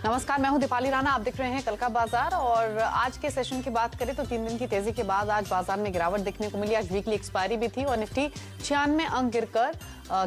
नमस्कार, मैं हूं दीपाली राणा। आप देख रहे हैं कल का बाजार। और आज के सेशन की बात करें तो 3 दिन की तेजी के बाद आज बाजार में गिरावट देखने को मिली। आज वीकली एक्सपायरी भी थी और निफ्टी 96 अंक गिरकर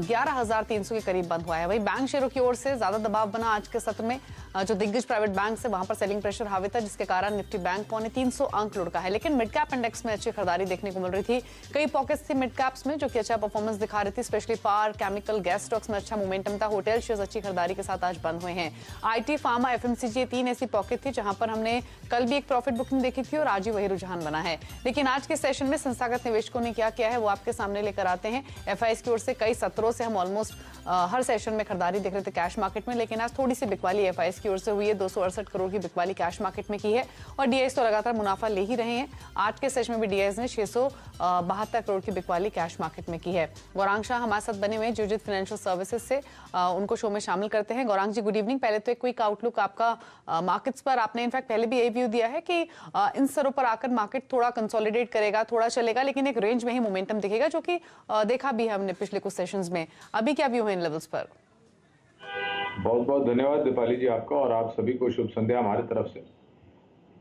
11,300 के करीब बंद हुआ है। वहीं बैंक शेयरों की ओर से ज्यादा दबाव बना आज के सत्र में। जो दिग्गज प्राइवेट बैंक है वहां पर सेलिंग प्रेशर हावी था, जिसके कारण निफ्टी बैंक 350 अंक लुढ़का है। लेकिन मिड कैप इंडेक्स में अच्छी खरीदारी देखने को मिल रही थी। कई पॉकेट्स थी मिड कैप्स में जो कि अच्छा परफॉर्मेंस दिखा रही थी। Specially power, chemical, gas stocks में अच्छा मोमेंटम था। होटल शेयर्स अच्छी खरीदारी के साथ आज बंद हुए हैं। आईटी, फार्मा, एफएमसीजी 3 ऐसी पॉकेट थी जहां पर हमने कल भी एक प्रॉफिट बुकिंग देखी थी और आज ही वही रुझान बना है। लेकिन आज के सेशन में संस्थागत निवेशकों ने क्या किया है वो आपके सामने लेकर आते हैं। एफआईएस की ओर से कई सत्रों से हम ऑलमोस्ट हर सेशन में खरीदारी देख रहे थे कैश मार्केट में, लेकिन आज थोड़ी सी बिकवाली एफआईएस की ओर से हुई है। 268 करोड़ की बिकवाली कैश मार्केट में की है और डीआईएस तो लगातार मुनाफा ले ही रहे हैं। आज के सेशन में भी डीआईएस ने 672 करोड़ की बिकवाली कैश मार्केट में की है। गौरांग शाह हमारे साथ बने हुए हैं जियोजित फाइनेंशियल सर्विसेज से, उनको शो में शामिल करते हैं। गौरांग जी, गुड इवनिंग। पहले तो एक क्विक आउटलुक आपका मार्केट्स पर। आपने इनफैक्ट पहले भी ये व्यू दिया है कि इन स्तरों पर आकर मार्केट थोड़ा कंसोलिडेट करेगा, थोड़ा चलेगा, लेकिन एक रेंज में ही मोमेंटम दिखेगा, जो कि देखा भी हमने पिछले कुछ सेशंस में। अभी क्या व्यू है इन लेवल्स पर? बहुत बहुत धन्यवाद दीपाली जी आपका, और आप सभी को शुभ संध्या हमारी तरफ से।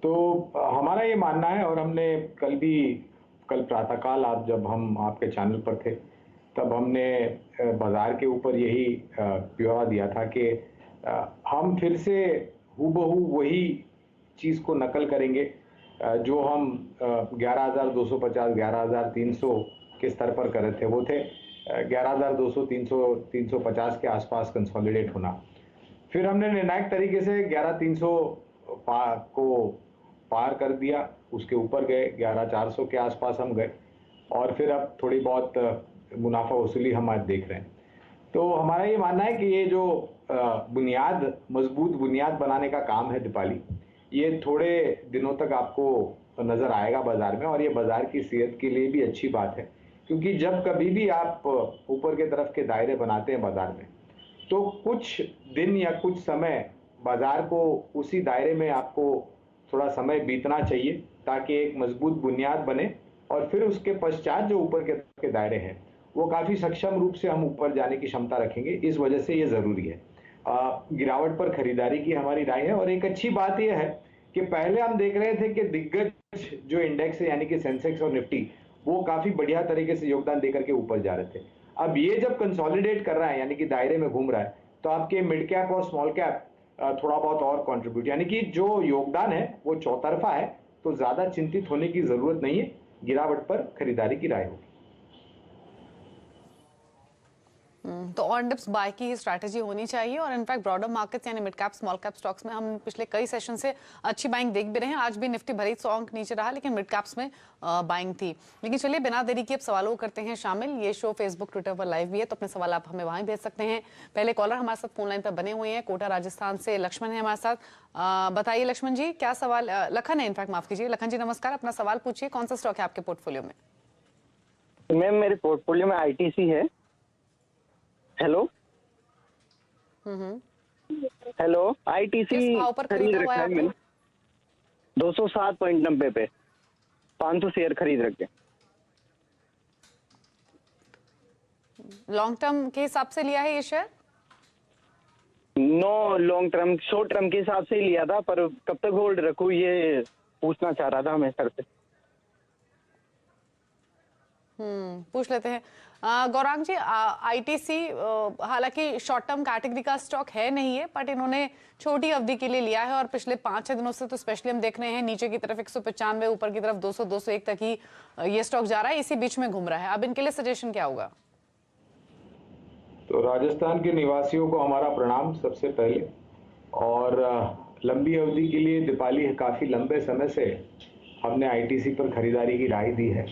तो हमारा ये मानना है, और हमने कल प्रातःकाल जब हम आपके चैनल पर थे तब हमने बाजार के ऊपर यही ब्यौरा दिया था कि हम फिर से हूबहू वही चीज़ को नकल करेंगे जो हम 11,250 11,300 के स्तर पर कर रहे थे। वो थे 11,200 350 के आसपास कंसोलिडेट होना। फिर हमने निर्णायक तरीके से 11,300 को पार कर दिया, उसके ऊपर गए, 11,400 के आसपास हम गए, और फिर अब थोड़ी बहुत मुनाफा वसूली हम आज देख रहे हैं। तो हमारा ये मानना है कि ये जो मजबूत बुनियाद बनाने का काम है दीपाली, ये थोड़े दिनों तक आपको नज़र आएगा बाजार में, और ये बाजार की सेहत के लिए भी अच्छी बात है। क्योंकि जब कभी भी आप ऊपर के तरफ के दायरे बनाते हैं बाजार में, तो कुछ दिन या कुछ समय बाजार को उसी दायरे में आपको थोड़ा समय बीतना चाहिए ताकि एक मजबूत बुनियाद बने, और फिर उसके पश्चात जो ऊपर के दायरे हैं वो काफ़ी सक्षम रूप से हम ऊपर जाने की क्षमता रखेंगे। इस वजह से ये ज़रूरी है। गिरावट पर खरीदारी की हमारी राय है। और एक अच्छी बात यह है कि पहले हम देख रहे थे कि दिग्गज जो इंडेक्स है यानी कि सेंसेक्स और निफ्टी, वो काफ़ी बढ़िया तरीके से योगदान देकर के ऊपर जा रहे थे। अब ये जब कंसोलिडेट कर रहा है यानी कि दायरे में घूम रहा है, तो आपके मिड कैप और स्मॉल कैप थोड़ा बहुत और कंट्रीब्यूट, यानी कि जो योगदान है वो चौतरफा है। तो ज़्यादा चिंतित होने की ज़रूरत नहीं है। गिरावट पर खरीदारी की राय होगी। तो ऑन डिप्स बाय की स्ट्रैटेजी होनी चाहिए। और इनफैक्ट ब्रॉडर मार्केट्स यानी mid cap, small cap stocks में हम पिछले कई सेशन से अच्छी बाइंग देख भी रहे हैं। आज भी निफ्टी भले ही 100 अंक नीचे रहा, लेकिन मिड कैप्स में बाइंग थी। लेकिन चलिए बिना देरी के अब सवालों को करते हैं शामिल। ये शो फेसबुक, ट्विटर पर लाइव भी है, तो अपने सवाल आप हमें वहां भेज सकते हैं। पहले कॉलर हमारे साथ फोन लाइन पर बने हुए हैं। कोटा राजस्थान से लक्ष्मण है हमारे साथ। बताइए लक्ष्मण जी, क्या सवाल? लखन है इनफैक्ट, माफ कीजिए। लखन जी नमस्कार, अपना सवाल पूछिए। कौन सा स्टॉक है आपके पोर्टफोलियो में? मैम मेरे पोर्टफोलियो में आईटीसी है। हेलो हेलो, आईटीसी भाव पर खरीद खरीदा हुआ रखा है है मैंने 207.90 पे 500 शेयर खरीद रखे। लॉन्ग टर्म के हिसाब से लिया है ये share? No, long term, short term के हिसाब से ही लिया था, पर कब तक होल्ड रखूं ये पूछना चाह रहा था मैं सर से। पूछ लेते हैं। गौरांग जी, आईटीसी हालांकि शॉर्ट टर्म कैटेगरी का स्टॉक है नहीं है, बट इन्होंने छोटी अवधि के लिए लिया है और पिछले 5-6 दिनों से तो स्पेशली हम देख रहे हैं नीचे की तरफ 195, ऊपर की तरफ 200 201 तक ही ये स्टॉक जा रहा है, इसी बीच में घूम रहा है। अब इनके लिए सजेशन क्या होगा? तो राजस्थान के निवासियों को हमारा प्रणाम सबसे पहले, और लंबी अवधि के लिए दीपाली काफ़ी लंबे समय से हमने आईटीसी पर खरीदारी की राय दी है।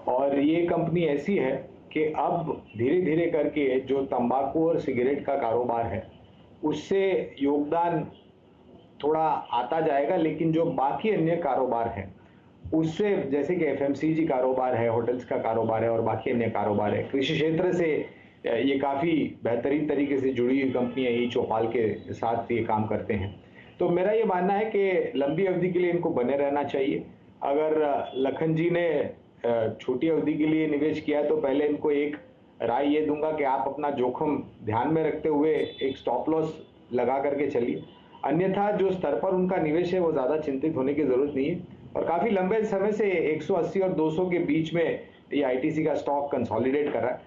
और ये कंपनी ऐसी है कि अब धीरे धीरे करके जो तंबाकू और सिगरेट का कारोबार है उससे योगदान थोड़ा आता जाएगा, लेकिन जो बाकी अन्य कारोबार हैं उससे, जैसे कि एफएमसीजी कारोबार है, होटल्स का कारोबार है और बाकी अन्य कारोबार है, कृषि क्षेत्र से ये काफ़ी बेहतरीन तरीके से जुड़ी हुई कंपनी है। ई चौपाल के साथ ये काम करते हैं। तो मेरा ये मानना है कि लंबी अवधि के लिए इनको बने रहना चाहिए। अगर लखन जी ने छोटी अवधि के लिए निवेश किया है तो पहले इनको एक राय ये दूंगा कि आप अपना जोखिम ध्यान में रखते हुए एक स्टॉप लॉस लगा करके चलिए। अन्यथा जो स्तर पर उनका निवेश है वो ज़्यादा चिंतित होने की ज़रूरत नहीं है और काफ़ी लंबे समय से 180 और 200 के बीच में ये आईटीसी का स्टॉक कंसोलिडेट कर रहा है।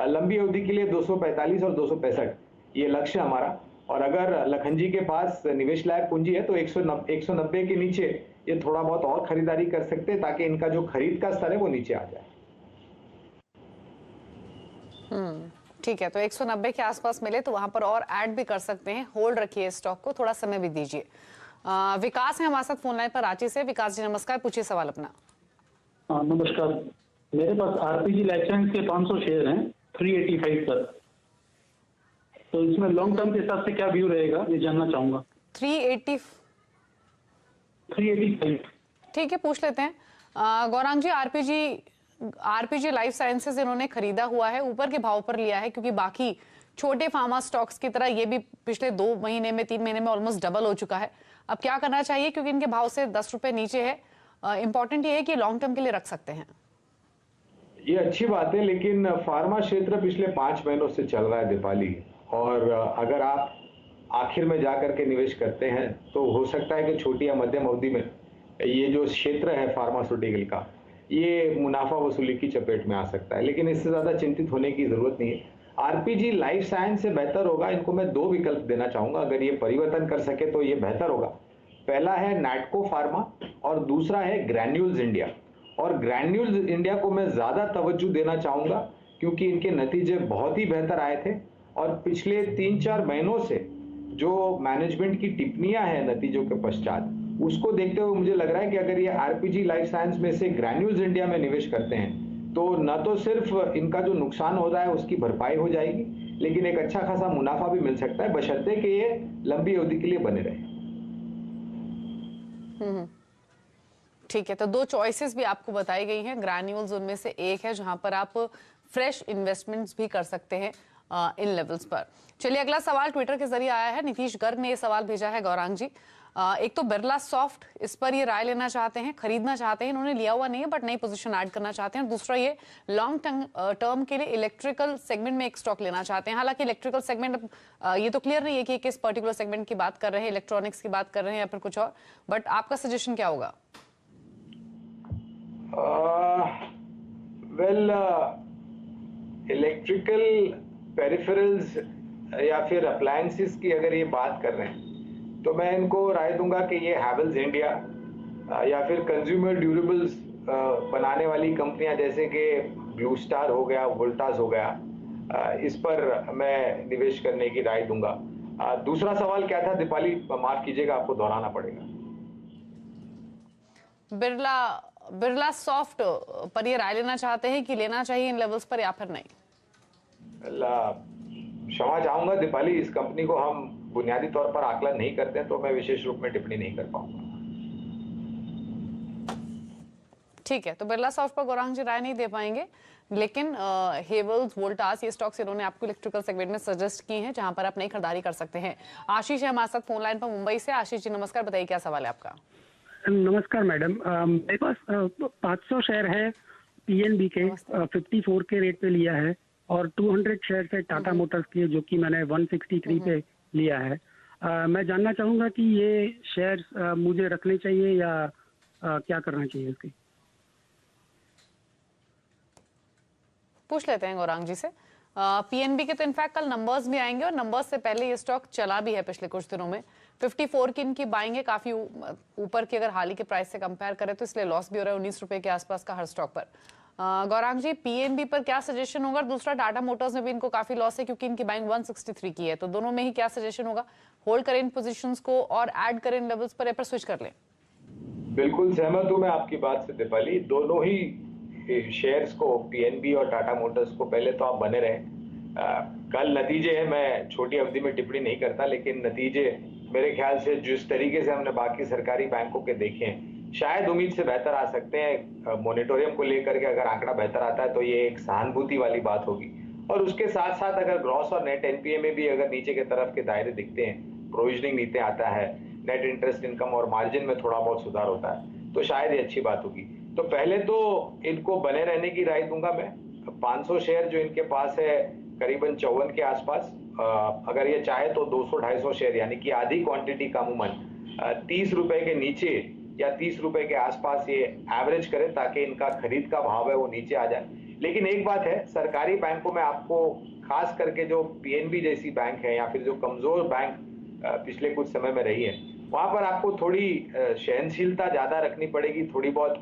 लंबी अवधि के लिए 245 और 265 ये लक्ष्य हमारा, और अगर लखनजी के पास निवेश लायक पूंजी है तो 190 के नीचे ये थोड़ा बहुत और खरीदारी कर सकते हैं ताकि इनका जो खरीद का स्तर है वो नीचे आ जाए। ठीक है, तो 190 के आसपास मिले तो वहां पर और ऐड भी कर सकते हैं। होल्ड रखिए स्टॉक को, थोड़ा समय भी दीजिए। विकास है हमारे साथ फोन लाइन पर रांची से। विकास जी नमस्कार, पूछिए सवाल अपना। नमस्कार, मेरे पास आरपीजी लाइफ साइंस के 500 शेयर हैं 385 पर, तो इसमें लॉन्ग टर्म के हिसाब से क्या व्यू रहेगा ये जानना चाहूंगा। 385 ठीक है, पूछ लेते हैं। गौरांग जी, आरपीजी लाइफ साइंसेज इन्होंने खरीदा हुआ है, ऊपर के भाव पर लिया है क्योंकि बाकी छोटे फार्मा स्टॉक्स की तरह ये भी पिछले 2 महीने में 3 महीने में ऑलमोस्ट डबल हो चुका है। अब क्या करना चाहिए क्योंकि इनके भाव से 10 रुपए नीचे है। इंपॉर्टेंट ये है कि लॉन्ग टर्म के लिए रख सकते हैं। ये अच्छी बात है, लेकिन फार्मा क्षेत्र पिछले 5 महीनों से चल रहा है दीपाली, और अगर आप आखिर में जाकर के निवेश करते हैं तो हो सकता है कि छोटी या मध्यम अवधि में ये जो क्षेत्र है फार्मास्यूटिकल का ये मुनाफा वसूली की चपेट में आ सकता है, लेकिन इससे ज़्यादा चिंतित होने की ज़रूरत नहीं है। आरपीजी लाइफ साइंस से बेहतर होगा, इनको मैं 2 विकल्प देना चाहूँगा, अगर ये परिवर्तन कर सके तो ये बेहतर होगा। पहला है नैटको फार्मा और दूसरा है ग्रैन्यूल्स इंडिया, और ग्रैन्यूल्स इंडिया को मैं ज़्यादा तवज्जो देना चाहूँगा क्योंकि इनके नतीजे बहुत ही बेहतर आए थे, और पिछले 3-4 महीनों से जो मैनेजमेंट की टिप्पणियां हैं नतीजों के पश्चात, उसको देखते हुए मुझे लग रहा है कि अगर ये आरपीजी लाइफ साइंस में से ग्रैन्यूल्स इंडिया में निवेश करते हैं तो न तो सिर्फ इनका जो नुकसान हो रहा है उसकी भरपाई हो जाएगी, लेकिन एक अच्छा खासा मुनाफा भी मिल सकता है, बशर्ते कि ये लंबी अवधि के लिए बने रहे। ठीक है, तो 2 चॉइसेस भी आपको बताई गई हैं। ग्रैन्यूल्स उनमें से एक है जहां पर आप फ्रेश इन्वेस्टमेंट्स भी कर सकते हैं इन लेवल्स पर। चलिए, अगला सवाल ट्विटर के जरिए आया है। नीतीश गर्ग ने ये सवाल भेजा है गौरांग जी। एक तो बिरला सॉफ्ट, इस पर ये राय लेना चाहते हैं, खरीदना चाहते हैं। इन्होंने लिया हुआ नहीं है बट नई पोजीशन ऐड करना चाहते हैं। और दूसरा ये लॉन्ग टर्म के लिए इलेक्ट्रिकल सेगमेंट में एक स्टॉक लेना चाहते हैं। हालांकि इलेक्ट्रिकल सेगमेंट ये तो क्लियर नहीं है कि किस पर्टिकुलर सेगमेंट की बात कर रहे हैं, इलेक्ट्रॉनिक्स की बात कर रहे हैं या फिर कुछ और, बट आपका सजेशन क्या होगा? वेल, इलेक्ट्रिकल पेरिफेरल्स या फिर अप्लायंसेस की अगर ये बात कर रहे हैं तो मैं इनको राय दूंगा कि ये हैवेल्स इंडिया या फिर कंज्यूमर ड्यूरेबल्स बनाने वाली कंपनियां जैसे कि ब्लू स्टार हो गया, वोल्टास हो गया, इस पर मैं निवेश करने की राय दूंगा। दूसरा सवाल क्या था दीपाली, माफ कीजिएगा, आपको दोहराना पड़ेगा। बिरला सॉफ्ट पर ये राय लेना चाहते हैं कि लेना चाहिए इन लेवल्स पर या फिर नहीं? क्षमा चाहूंगा दीपाली, इस कंपनी को हम बुनियादी तौर पर आकलन नहीं करते हैं तो मैं विशेष रूप में टिप्पणी नहीं कर पाऊंगा। ठीक है, तो बिरला सॉफ्ट पर गौरांग जी राय नहीं दे पाएंगे, लेकिन हेवल्स, वोल्टास, ये स्टॉक्स इन्होंने आपको इलेक्ट्रिकल सेगमेंट में सजेस्ट की हैं जहां पर आप नई खरीदारी कर सकते हैं। आशीष है हमारे साथ फोन लाइन पर मुंबई से। आशीष जी नमस्कार, बताइए क्या सवाल है आपका? नमस्कार मैडम, मेरे पास 500 शेयर है पीएनबी के, 54 के रेट पे लिया है, और 200 शेयर है टाटा मोटर्स के जो कि मैंने 163 पे लिया है। मैं जानना चाहूंगा कि ये शेयर्स मुझे रखने चाहिए या क्या करना चाहिए उसकी? पूछ लेते हैं गौरांग जी से। पीएनबी के तो इनफैक्ट कल नंबर्स भी आएंगे और नंबर्स से पहले ये स्टॉक चला भी है पिछले कुछ दिनों में। 54 की इनकी बाइंग है, काफी ऊपर की अगर हाल ही के प्राइस से कंपेयर करें तो, इसलिए लॉस भी हो रहा है 19 रुपए के आसपास का हर स्टॉक पर। गौरांग जी, पीएनबी पर क्या सजेशन होगा? दूसरा टाटा मोटर्स में भी इनको काफी लॉस है क्योंकि इनकी बाइंग 163 की है, तो दोनों में ही क्या सजेशन होगा? होल्ड करें इन पोजीशंस को और ऐड करें इन लेवल्स पर या फिर स्विच कर लें? बिल्कुल सहमत हूं मैं आपकी बात से दीपाली। दोनों ही शेयर्स को, पीएनबी और टाटा मोटर्स को, पहले तो आप बने रहें। कल नतीजे हैं, मैं छोटी अवधि में टिप्पणी नहीं करता, लेकिन नतीजे मेरे ख्याल से जिस तरीके से हमने बाकी सरकारी बैंकों के देखे हैं शायद उम्मीद से बेहतर आ सकते हैं। मोनिटोरियम को लेकर के अगर आंकड़ा बेहतर आता है तो ये एक सहानुभूति वाली बात होगी, और उसके साथ साथ अगर ग्रॉस और नेट एनपीए में भी अगर नीचे के तरफ के दायरे दिखते हैं, प्रोविजनिंग नीचे आता है, नेट इंटरेस्ट इनकम और मार्जिन में थोड़ा बहुत सुधार होता है, तो शायद ये अच्छी बात होगी। तो पहले तो इनको बने रहने की राय दूंगा मैं। 500 शेयर जो इनके पास है करीबन 54 के आसपास, अगर ये चाहे तो 200-250 शेयर यानी कि आधी क्वांटिटी का अमूमन 30 रुपए के नीचे या 30 रुपए के आसपास ये एवरेज करे ताकि इनका खरीद का भाव है वो नीचे आ जाए। लेकिन एक बात है, सरकारी बैंकों में आपको खास करके जो पीएनबी जैसी बैंक है या फिर जो कमजोर बैंक पिछले कुछ समय में रही है, वहां पर आपको थोड़ी सहनशीलता ज्यादा रखनी पड़ेगी, थोड़ी बहुत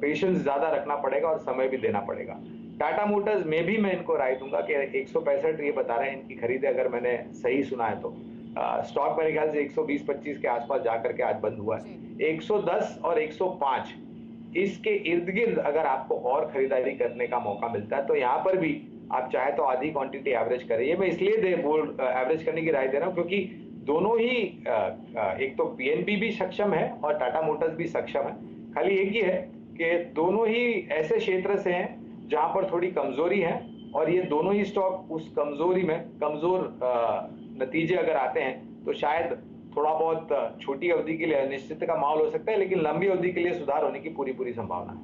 पेशेंस ज्यादा रखना पड़ेगा और समय भी देना पड़ेगा। टाटा मोटर्स में भी मैं इनको राय दूंगा कि 165 ये बता रहे हैं इनकी खरीद है, अगर मैंने सही सुना है तो स्टॉक मेरे ख्याल से 120-25 के आसपास जाकर के आज बंद हुआ है। 110 और 105 इसके इर्द गिर्द अगर आपको और खरीदारी करने का मौका मिलता है तो यहाँ पर भी आप चाहे तो आधी क्वांटिटी एवरेज करें। ये मैं इसलिए एवरेज करने की राय दे रहा हूँ क्योंकि दोनों ही एक तो पीएनबी भी सक्षम है और टाटा मोटर्स भी सक्षम है। खाली एक ही है कि दोनों ही ऐसे क्षेत्र से हैं जहां पर थोड़ी कमजोरी है और ये दोनों ही स्टॉक उस कमजोरी में कमजोर नतीजे अगर आते हैं तो शायद थोड़ा बहुत छोटी अवधि के लिए अनिश्चित का माहौल हो सकता है, लेकिन लंबी अवधि के लिए सुधार होने की पूरी संभावना है।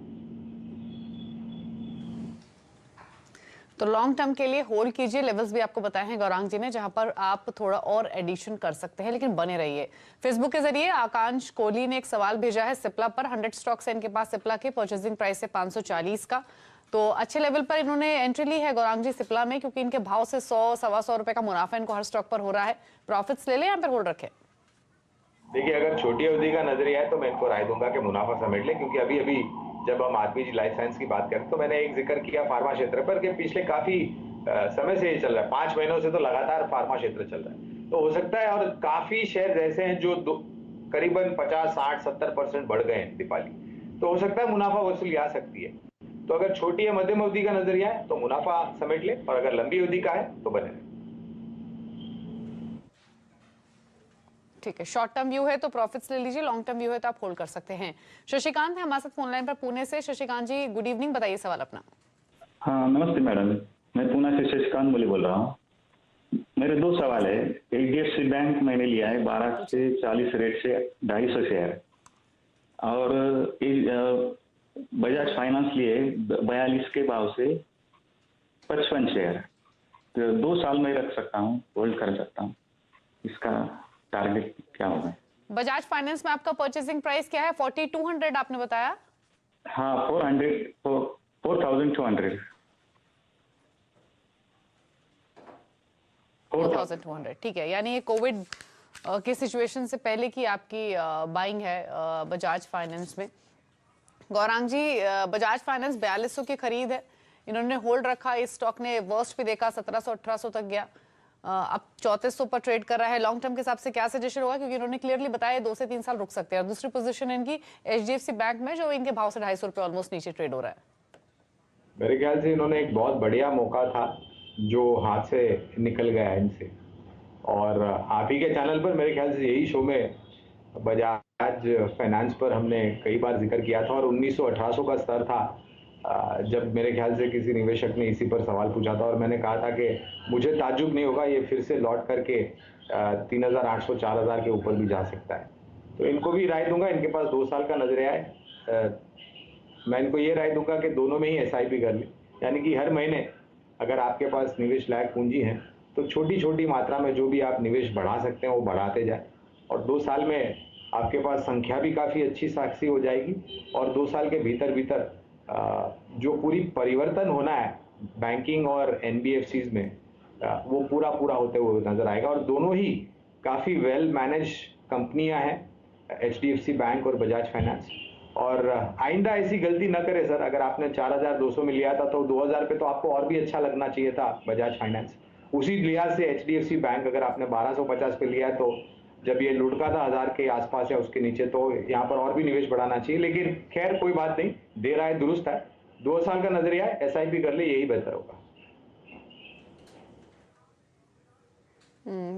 तो लॉन्ग टर्म के लिए होल्ड कीजिए, लेवल्स भी आपको बताए हैं गौरांग जी ने, जहां पर आप थोड़ा और एडिशन कर सकते हैं, लेकिन बने रहिए। फेसबुक के जरिए आकांश कोहली ने एक सवाल भेजा है सिप्ला पर। 100 स्टॉक्स है इनके पास सिप्ला के, परचेजिंग प्राइस है 540 का, तो अच्छे लेवल पर इन्होंने एंट्री ली है गौरांग जी सिप्ला में, क्योंकि इनके भाव से 100-125 रुपए का मुनाफा इनको हर स्टॉक पर हो रहा है। प्रॉफिट्स ले लें या फिर होल्ड रखें? देखिए, अगर छोटी अवधि का नजरिया है तो मैं इनको राय दूंगा कि मुनाफा समेट ले, क्योंकि अभी जब हम आरपीजी लाइफ साइंस की बात करें तो मैंने एक जिक्र किया फार्मा क्षेत्र पर कि पिछले काफी समय से ये चल रहा है, 5 महीनों से तो लगातार फार्मा क्षेत्र चल रहा है। तो हो सकता है, और काफी शेयर ऐसे हैं जो करीबन 50, 60, 70% बढ़ गए हैं दीपाली, तो हो सकता है मुनाफा वसूली आ सकती है। तो अगर छोटी या मध्यम अवधि का नजरिया है तो मुनाफा समेट ले, और अगर लंबी अवधि का है तो बने रहे। ठीक है, शॉर्ट टर्म व्यू है तो प्रॉफिट्स ले लीजिए, लॉन्ग टर्म व्यू है तो आप होल्ड कर सकते हैं। शशिकांत है हमारे साथ फोन लाइन पर पुणे से। शशिकांत जी गुड इवनिंग, बताइए सवाल अपना। हाँ नमस्ते मैडम, मैं पुणे से शशिकांत बोले बोल रहा हूँ। मेरे 2 सवाल है। एचडीएफसी बैंक मैंने लिया है 12 से 40 रेट से 250 शेयर, और बजाज फाइनेंस लिए 42 के भाव से 55 शेयर, तो 2 साल में रख सकता हूँ, होल्ड कर सकता हूँ, इसका टारगेट क्या होगा? बजाज फाइनेंस में आपका परचेसिंग प्राइस क्या है? 4200 आपने बताया। हाँ 4200 4,200, ठीक है। यानी ये कोविड के सिचुएशन से पहले की आपकी बाइंग है बजाज फाइनेंस में। गौरांग जी, बजाज फाइनेंस 4200 की खरीद है, इन्होंने होल्ड रखा, इस स्टॉक ने वर्स्ट भी देखा, 1700-1800 तक गया, अब 3400 पर ट्रेड कर रहा है। लॉन्ग टर्म के हिसाब से क्या सजेशन होगा, क्योंकि इन्होंने क्लियरली बताया 2 से 3 साल रुक सकते हैं। और दूसरी पोजीशन इनकी एचडीएफसी बैंक में, जो इनके भाव से 250 रुपए ऑलमोस्ट नीचे ट्रेड हो रहा है। मेरे ख्याल से इन्होंने एक बहुत बढ़िया मौका था जो हाथ से निकल गया इनसे, और आप ही के चैनल पर मेरे ख्याल से यही शो में बजाज फाइनेंस पर हमने कई बार जिक्र किया था, और 1900-1800 का स्तर था जब मेरे ख्याल से किसी निवेशक ने इसी पर सवाल पूछा था, और मैंने कहा था कि मुझे ताज्जुब नहीं होगा ये फिर से लौट करके 3800-4000 के ऊपर भी जा सकता है। तो इनको भी राय दूंगा, इनके पास 2 साल का नजरिया है, मैं इनको ये राय दूंगा कि दोनों में ही एसआईपी कर ले, यानी कि हर महीने अगर आपके पास निवेश लायक पूंजी है तो छोटी छोटी मात्रा में जो भी आप निवेश बढ़ा सकते हैं वो बढ़ाते जाए, और 2 साल में आपके पास संख्या भी काफ़ी अच्छी साक्षी हो जाएगी, और 2 साल के भीतर जो पूरी परिवर्तन होना है बैंकिंग और एनबीएफसीज में वो पूरा होते हुए नजर आएगा। और दोनों ही काफ़ी वेल मैनेज कंपनियां हैं, एचडीएफसी बैंक और बजाज फाइनेंस, और आइंदा ऐसी गलती न करे सर। अगर आपने 4200 में लिया था तो 2000 पे तो आपको और भी अच्छा लगना चाहिए था बजाज फाइनेंस। उसी लिहाज से एचडीएफसी बैंक अगर आपने 1250 पे लिया है तो जब ये लुढ़का था 1000 के आसपास या उसके नीचे, तो यहाँ पर और भी निवेश बढ़ाना चाहिए। लेकिन खैर कोई बात नहीं, दे रहा है दुरुस्त है, 2 साल का नजरिया है, एसआईपी कर ले, यही बेहतर होगा।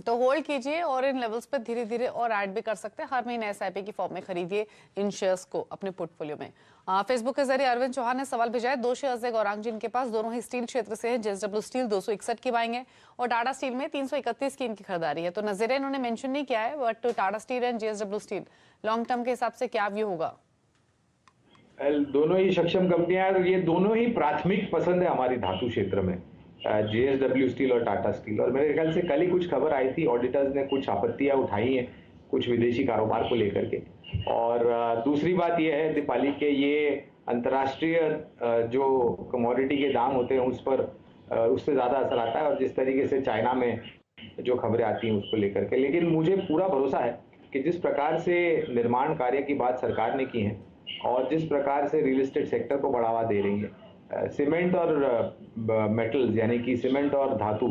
तो होल्ड कीजिए और इन लेवल्स पर धीरे धीरे और ऐड भी कर सकते हैं। हर महीने एसआईपी की फॉर्म में खरीदिए इन शेयर्स को अपने पोर्टफोलियो में। फेसबुक के जरिए अरविंद चौहान ने सवाल भेजा है, 2 शेयर्स है गौरांग जी इनके पास, दोनों ही स्टील क्षेत्र से हैं। जेएसडब्ल्यू स्टील 261 की बाइंग है और टाटा स्टील में 331 की इनकी खरीदारी है। तो नजरिया इन्होंने मेंशन नहीं किया है, but Tata steel and JSW steel long term के हिसाब से क्या व्यू होगा? दोनों ही सक्षम कंपनियां हैं और ये दोनों ही प्राथमिक पसंद है हमारी धातु क्षेत्र में। JSW स्टील और टाटा स्टील। और मेरे ख्याल से कल ही कुछ खबर आई थी, ऑडिटर्स ने कुछ आपत्तियां उठाई हैं कुछ विदेशी कारोबार को लेकर के। और दूसरी बात यह है दीपाली के ये अंतर्राष्ट्रीय जो कमोडिटी के दाम होते हैं उस पर उससे ज़्यादा असर आता है, और जिस तरीके से चाइना में जो खबरें आती हैं उसको लेकर के। लेकिन मुझे पूरा भरोसा है कि जिस प्रकार से निर्माण कार्य की बात सरकार ने की है और जिस प्रकार से रियल एस्टेट सेक्टर को बढ़ावा दे रही है, सीमेंट और मेटल्स यानी कि सीमेंट और धातु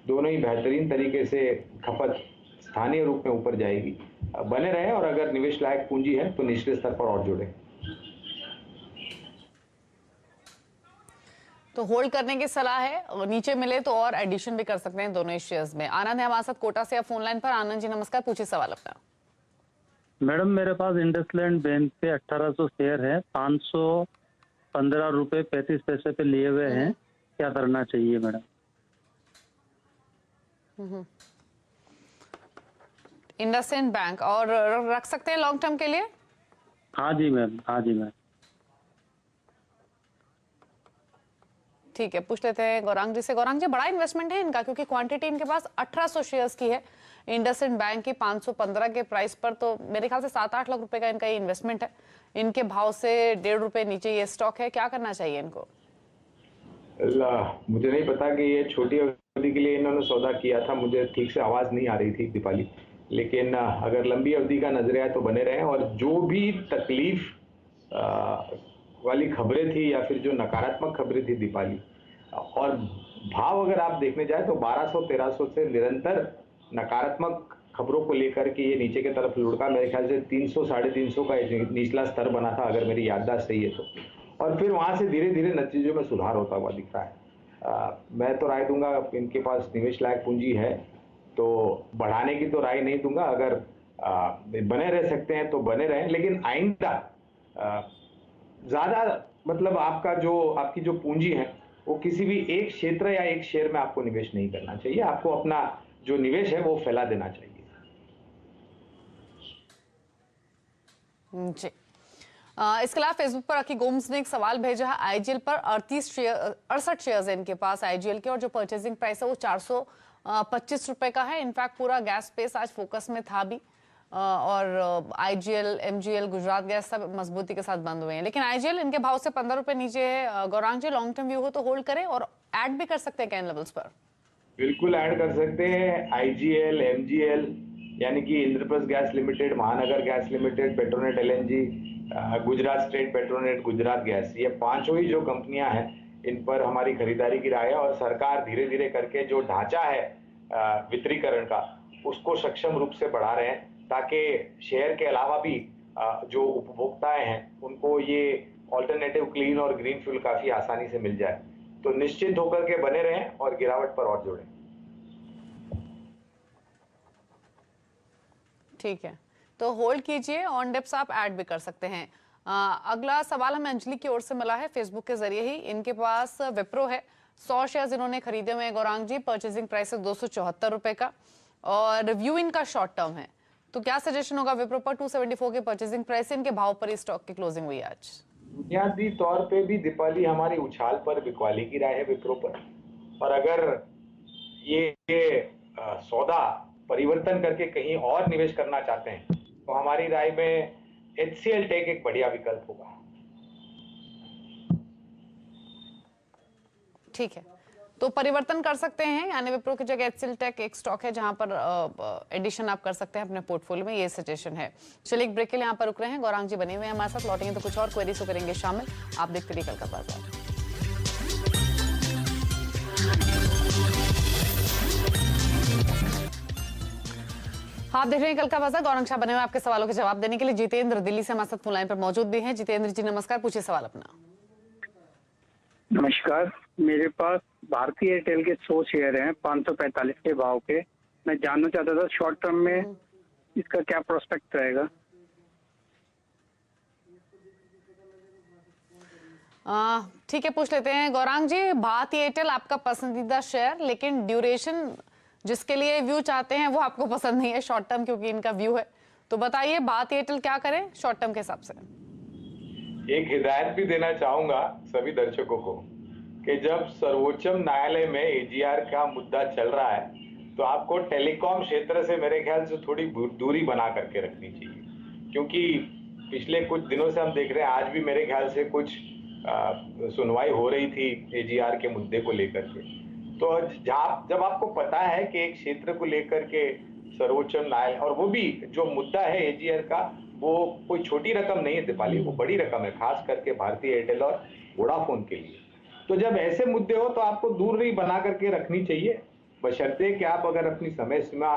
दोनों ही बेहतरीन तरीके से खपत स्थानीय रूप में ऊपर जाएगी। बने रहें और अगर निवेश लायक पूंजी है तो निचले स्तर पर और जुड़े। तो होल्ड करने की सलाह है, और नीचे मिले तो और एडिशन भी कर सकते हैं दोनों शेयर्स में। आनंद है हमारे साथ कोटा से, फोन लाइन पर। आनंद जी नमस्कार, पूछिए सवाल अपना। मैडम मेरे पास इंडसलैंड बैंक से 1800 शेयर है, 515 रुपए 35 पैसे पे लिए हुए हैं, क्या करना चाहिए मैडम? इंडसइंड बैंक और रख सकते हैं लॉन्ग टर्म के लिए? हाँ जी मैम, हाँ जी मैम। ठीक है, पूछ लेते हैं गौरांग जी से। गौरांग जी, बड़ा इन्वेस्टमेंट है इनका, क्योंकि क्वांटिटी इनके पास 1800 शेयर्स की है इंडसइंड बैंक की 515 के प्राइस पर, तो मेरे ख्याल से 7-8 लाख रुपए का इनका ये इन्वेस्टमेंट है। इनके भाव से 1.5 रुपए नीचे ये स्टॉक है, क्या करना चाहिए इनको? मुझे नहीं पता कि ये छोटी अवधि के लिए इन्होंने सौदा किया था, मुझे ठीक से आवाज नहीं आ रही थी दीपाली। लेकिन अगर लंबी अवधि का नजरिया है तो बने रहें, और जो भी तकलीफ वाली खबरें थी या फिर जो नकारात्मक खबरें थी दीपाली, और भाव अगर आप देखने जाए तो 1200-1300 से निरंतर नकारात्मक खबरों को लेकर के ये नीचे की तरफ लुढ़का। मेरे ख्याल से 300-350 का निचला स्तर बना था अगर मेरी याददाश्त सही है तो, और फिर वहां से धीरे धीरे नतीजों में सुधार होता हुआ दिख रहा है। मैं तो राय दूंगा, इनके पास निवेश लायक पूंजी है तो बढ़ाने की तो राय नहीं दूंगा। अगर बने रह सकते हैं तो बने रहें, लेकिन आइंदा ज्यादा मतलब आपकी जो पूंजी है वो किसी भी एक क्षेत्र या एक शेयर में आपको निवेश नहीं करना चाहिए। आपको अपना जो निवेश है वो फैला देना चाहिए। जी, इसके अलावा फेसबुक पर अकी गोम्स ने एक सवाल भेजा है। आईजीएल पर 68 शेयर्स है इनके पास आईजीएल के, और जो परचेजिंग प्राइस है वो 425 रुपए का है। इनफैक्ट पूरा गैस स्पेस आज फोकस में था भी, और आईजीएल, एमजीएल, गुजरात गैस सब मजबूती के साथ बंद हुए हैं। लेकिन आईजीएल इनके भाव से 15 रुपए नीचे है। गौरांग जी, लॉन्ग टर्म व्यू हो तो होल्ड करें, और ऐड भी कर सकते हैं कैन लेवल्स पर? बिल्कुल ऐड कर सकते हैं। आईजीएल, एमजीएल यानी कि इंद्रप्रस्थ गैस लिमिटेड, महानगर gas limited, Petronet LNG, Gujarat state Petronet, Gujarat gas, ये पांचों ही जो कंपनियां हैं इन पर हमारी खरीदारी की राय है। और सरकार धीरे धीरे करके जो ढांचा है वितरीकरण का उसको सक्षम रूप से बढ़ा रहे हैं, ताकि शेयर के अलावा भी जो उपभोक्ताएं हैं उनको ये ऑल्टरनेटिव क्लीन और ग्रीन फ्यूल काफी आसानी से मिल जाए। तो निश्चित होकर के बने रहें और गिरावट पर और जुड़ें। ठीक है, तो होल्ड कीजिए, ऑन डिप्स आप ऐड भी कर सकते हैं। अगला सवाल हमें अंजलि की ओर से मिला है फेसबुक के जरिए ही। इनके पास विप्रो है, 100 शेयर्स इन्होंने खरीदे हुए हैं गौरांग जी, परचेजिंग प्राइस है 274 रुपए का, और व्यू इनका शॉर्ट टर्म है। तो क्या सजेशन होगा विप्रो पर? 274 के परचेजिंग प्राइस, इनके भाव पर स्टॉक की क्लोजिंग हुई आज। बुनियादी तौर पे भी दीपाली हमारी उछाल पर बिकवाली की राय है विप्रो पर, और अगर ये सौदा परिवर्तन करके कहीं और निवेश करना चाहते हैं तो हमारी राय में HCL टेक एक बढ़िया विकल्प होगा। ठीक है, तो परिवर्तन कर सकते हैं, यानी विप्रो की जगह HCL टेक एक स्टॉक है जहां पर एडिशन आप कर सकते हैं अपने पोर्टफोलियो में, ये सजेशन है। चलिए एक ब्रेक के लिए यहाँ पर रुक रहे हैं। गौरांग जी बने हुए हैं हमारे साथ, लौटेंगे तो कुछ और क्वेरीज को करेंगे शामिल। आप देखते रहिए कल का बाजार। आप देख रहे हैं कल का बाजार। गौरांग शाह बने हुए आपके सवालों के जवाब देने के लिए। जितेंद्र दिल्ली से हमारे साथ फोन लाइन पर मौजूद भी हैं। जितेंद्र जी नमस्कार, पूछिए सवाल अपना। नमस्कार, मेरे पास भारतीय एयरटेल के 100 शेयर हैं 545 के भाव के। मैं जानना चाहता था शॉर्ट टर्म में इसका क्या प्रोस्पेक्ट रहेगा? ठीक है, पूछ लेते हैं गौरांग जी। भारतीय एयरटेल आपका पसंदीदा शेयर, लेकिन ड्यूरेशन जिसके लिए व्यू चाहते हैं वो आपको पसंद नहीं है शॉर्ट टर्म, क्योंकि इनका व्यू है। तो बताइए भारतीय एयरटेल क्या करें शॉर्ट टर्म के हिसाब से? एक हिदायत भी देना चाहूंगा सभी दर्शकों को कि जब सर्वोच्चम न्यायालय में एजीआर का मुद्दा चल रहा है तो आपको टेलीकॉम क्षेत्र से मेरे ख्याल से थोड़ी दूरी बना करके रखनी चाहिए, क्योंकि पिछले कुछ दिनों से हम देख रहे हैं, आज भी मेरे ख्याल से कुछ सुनवाई हो रही थी एजीआर के मुद्दे को लेकर के। तो जब आपको पता है कि एक क्षेत्र को लेकर के सर्वोच्चम न्यायालय, और वो भी जो मुद्दा है एजीआर का, वो कोई छोटी रकम नहीं है दीपाली, वो बड़ी रकम है, खास करके भारतीय एयरटेल और वोडाफोन के लिए। तो जब ऐसे मुद्दे हो तो आपको दूरी बना करके रखनी चाहिए, बशर्ते कि आप अगर अपनी समय सीमा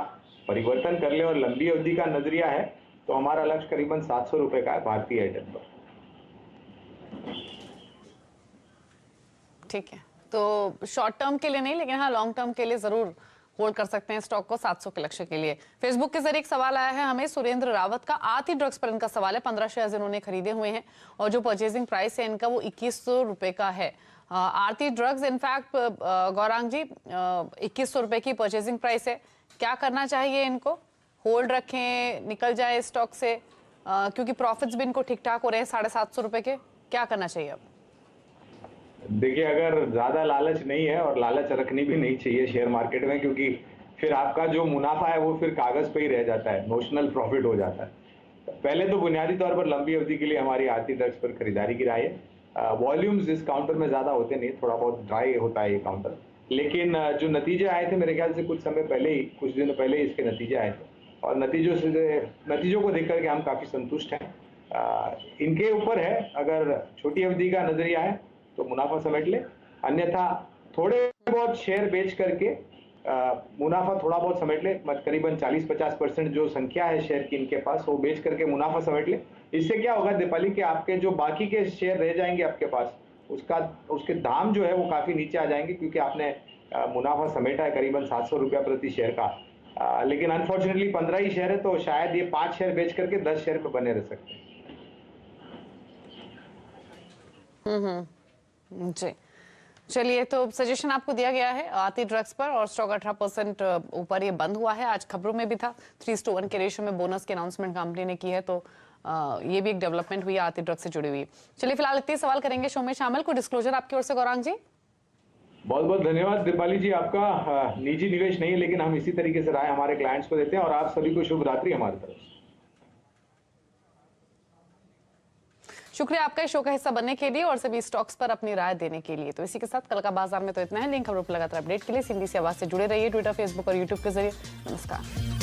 परिवर्तन कर ले और लंबी अवधि का नजरिया है तो हमारा लक्ष्य करीबन 700 रुपए का है भारतीय एयरटेल पर। ठीक है, तो शॉर्ट टर्म के लिए नहीं, लेकिन हाँ लॉन्ग टर्म के लिए जरूर होल्ड कर सकते हैं स्टॉक को 700 के लक्ष्य के लिए। फेसबुक के जरिए एक सवाल आया है हमें सुरेंद्र रावत का, आरती ड्रग्स पर इनका सवाल है। 15 शेयर इन्होंने खरीदे हुए हैं और जो परचेजिंग प्राइस है इनका वो 2100 रुपए का है। आरती ड्रग्स इनफैक्ट गौरांग जी 2100 रुपए की परचेजिंग प्राइस है, क्या करना चाहिए इनको? होल्ड रखें, निकल जाए स्टॉक से, क्योंकि प्रॉफिट्स भी इनको ठीक ठाक हो रहे हैं 750 रुपए के, क्या करना चाहिए अब? देखिए, अगर ज्यादा लालच नहीं है और लालच रखनी भी नहीं चाहिए शेयर मार्केट में, क्योंकि फिर आपका जो मुनाफा है वो फिर कागज पे ही रह जाता है, नोशनल प्रॉफिट हो जाता है। पहले तो बुनियादी तौर पर लंबी अवधि के लिए हमारी आरती ड्रग्स पर खरीदारी की राय है। वॉल्यूम्स इस काउंटर में ज्यादा होते नहीं, थोड़ा बहुत ड्राई होता है ये काउंटर, लेकिन जो नतीजे आए थे मेरे ख्याल से कुछ समय पहले ही, कुछ दिन पहले ही इसके नतीजे आए थे और नतीजों को देख करके हम काफी संतुष्ट हैं। इनके ऊपर है, अगर छोटी अवधि का नजरिया है तो मुनाफा समेट ले, अन्यथा थोड़े बहुत शेयर बेच करके मुनाफा थोड़ा बहुत समेट ले, करीबन 40-50% जो संख्या है शेयर की इनके पास, वो बेच करके मुनाफा समेट ले। इससे क्या होगा दीपाली कि आपके जो बाकी के शेयर रह जाएंगे आपके पास, उसके दाम जो है वो काफी नीचे आ जाएंगे, क्योंकि आपने मुनाफा समेटा है करीबन 700 रुपया प्रति शेयर का। लेकिन अनफॉर्चुनेटली 15 ही शेयर है, तो शायद ये 5 शेयर बेच करके 10 शेयर पे बने रह सकते हैं। जी चलिए, तो सजेशन आपको दिया गया है आरती ड्रग्स पर और स्टॉक 18% ऊपर ये बंद हुआ है। आज खबरों में भी था 3:1 के रेशियो में बोनस की अनाउंसमेंट कंपनी ने की है, तो ये भी एक डेवलपमेंट हुई है आरती ड्रग्स से जुड़ी हुई। चलिए फिलहाल इतने सवाल करेंगे शो में शामिल। कोई डिस्क्लोजर आपकी ओर से गौरांग जी? बहुत बहुत धन्यवाद दीपाली जी, आपका निजी निवेश नहीं है, लेकिन हम इसी तरीके से राय हमारे क्लाइंट्स को देते हैं। और आप सभी को शुभ रात्रि हमारी तरफ से। शुक्रिया आपका इस शो का हिस्सा बनने के लिए और सभी स्टॉक्स पर अपनी राय देने के लिए। तो इसी के साथ कल का बाजार में तो इतना है। लिंक खबरों पर लगातार अपडेट के लिए सिंधी से आवाज से जुड़े रहिए, ट्विटर, फेसबुक और यूट्यूब के जरिए। नमस्कार।